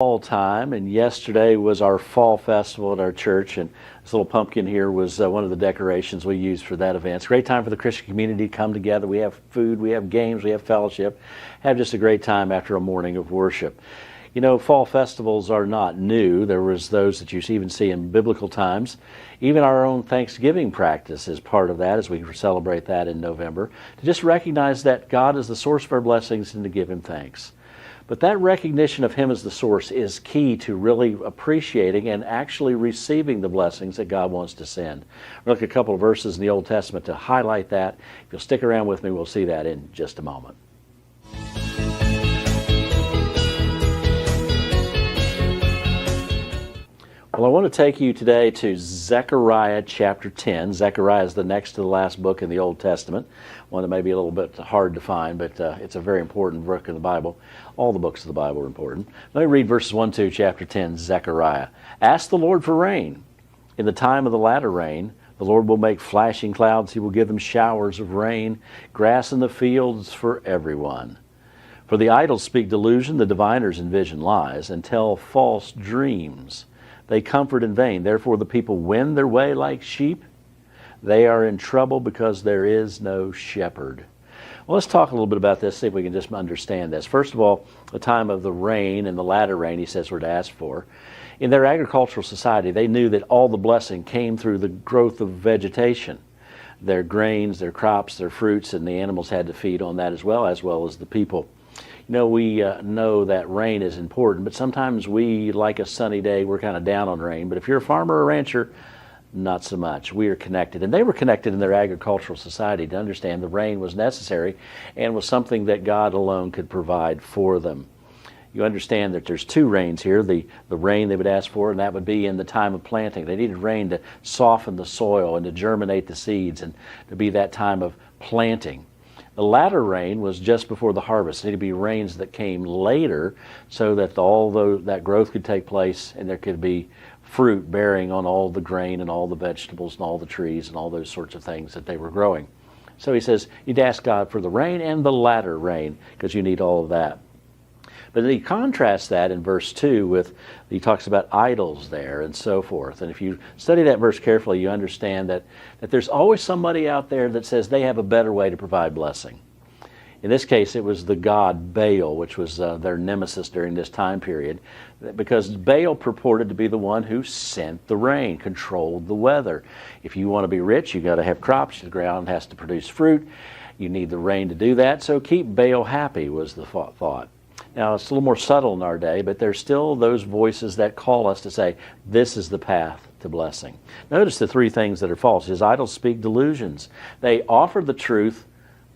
fall time, and yesterday was our fall festival at our church, and this little pumpkin here was one of the decorations we used for that event. It's a great time for the Christian community to come together. We have food, we have games, we have fellowship, have just a great time after a morning of worship. You know, fall festivals are not new. There was those that you even see in biblical times. Even our own Thanksgiving practice is part of that as we celebrate that in November, to just recognize that God is the source of our blessings and to give Him thanks. But that recognition of Him as the source is key to really appreciating and actually receiving the blessings that God wants to send. We'll look at a couple of verses in the Old Testament to highlight that. If you'll stick around with me, we'll see that in just a moment. Well, I want to take you today to Zechariah chapter 10. Zechariah is the next to the last book in the Old Testament, one that may be a little bit hard to find, but it's a very important book in the Bible. All the books of the Bible are important. Let me read verses 1, 2, chapter 10, Zechariah. Ask the Lord for rain. In the time of the latter rain, the Lord will make flashing clouds. He will give them showers of rain, grass in the fields for everyone. For the idols speak delusion, the diviners envision lies, and tell false dreams. They comfort in vain. Therefore the people wend their way like sheep. They are in trouble because there is no shepherd. Well, let's talk a little bit about this, see if we can just understand this. First of all, the time of the rain and the latter rain, he says we're to ask for. In their agricultural society, they knew that all the blessing came through the growth of vegetation. Their grains, their crops, their fruits, and the animals had to feed on that as well as the people. You know, we know that rain is important, but sometimes we, like a sunny day, we're kind of down on rain. But if you're a farmer or a rancher, not so much. We are connected. And they were connected in their agricultural society to understand the rain was necessary and was something that God alone could provide for them. You understand that there's two rains here. The rain they would ask for, and that would be in the time of planting. They needed rain to soften the soil and to germinate the seeds and to be that time of planting. The latter rain was just before the harvest. It needed to be rains that came later so that all that growth could take place and there could be fruit bearing on all the grain and all the vegetables and all the trees and all those sorts of things that they were growing. So he says, you'd ask God for the rain and the latter rain because you need all of that. But he contrasts that in verse 2 with, he talks about idols there and so forth. And if you study that verse carefully, you understand that there's always somebody out there that says they have a better way to provide blessing. In this case, it was the god Baal, which was their nemesis during this time period, because Baal purported to be the one who sent the rain, controlled the weather. If you want to be rich, you got to have crops. The ground has to produce fruit. You need the rain to do that. So keep Baal happy was the thought. Now, it's a little more subtle in our day, but there's still those voices that call us to say, this is the path to blessing. Notice the three things that are false. His idols speak delusions. They offer the truth,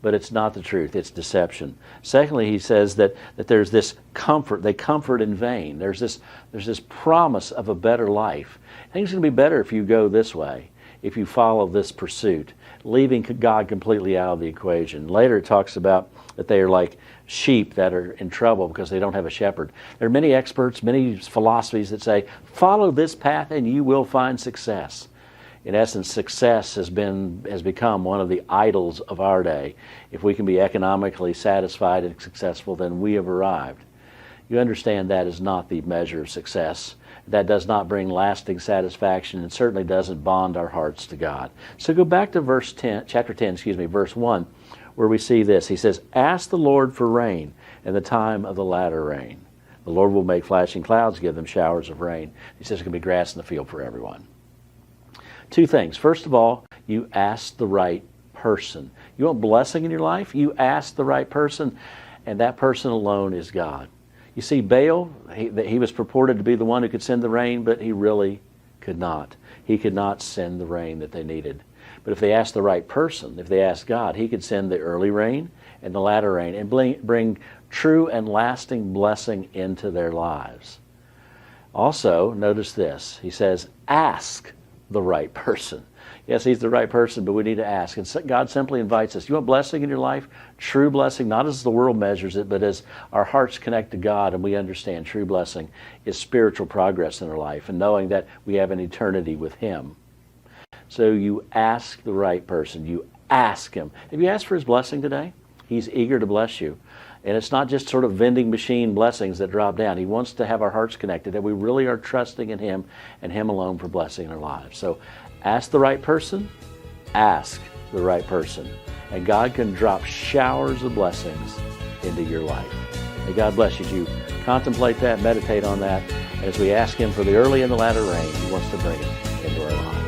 but it's not the truth. It's deception. Secondly, he says that there's this comfort. They comfort in vain. There's this promise of a better life. Things are going to be better if you go this way, if you follow this pursuit, leaving God completely out of the equation. Later it talks about that they are like sheep that are in trouble because they don't have a shepherd. There are many experts, many philosophies that say, follow this path and you will find success. In essence, success has become one of the idols of our day. If we can be economically satisfied and successful, then we have arrived. You understand that is not the measure of success. That does not bring lasting satisfaction and certainly doesn't bond our hearts to God. So go back to chapter 10, verse 1, where we see this. He says, ask the Lord for rain in the time of the latter rain. The Lord will make flashing clouds, give them showers of rain. He says there's going to be grass in the field for everyone. Two things. First of all, you ask the right person. You want blessing in your life? You ask the right person, and that person alone is God. You see, Baal, he was purported to be the one who could send the rain, but he really could not. He could not send the rain that they needed. But if they asked the right person, if they asked God, He could send the early rain and the latter rain and bring true and lasting blessing into their lives. Also, notice this. He says, ask the right person. Yes, He's the right person, but we need to ask. And God simply invites us. You want blessing in your life? True blessing, not as the world measures it, but as our hearts connect to God and we understand true blessing is spiritual progress in our life and knowing that we have an eternity with Him. So you ask the right person. You ask Him. Have you asked for His blessing today? He's eager to bless you. And it's not just sort of vending machine blessings that drop down. He wants to have our hearts connected, that we really are trusting in Him and Him alone for blessing our lives. So ask the right person, ask the right person, and God can drop showers of blessings into your life. May God bless you as you contemplate that, meditate on that. As we ask Him for the early and the latter rain, He wants to bring it into our lives.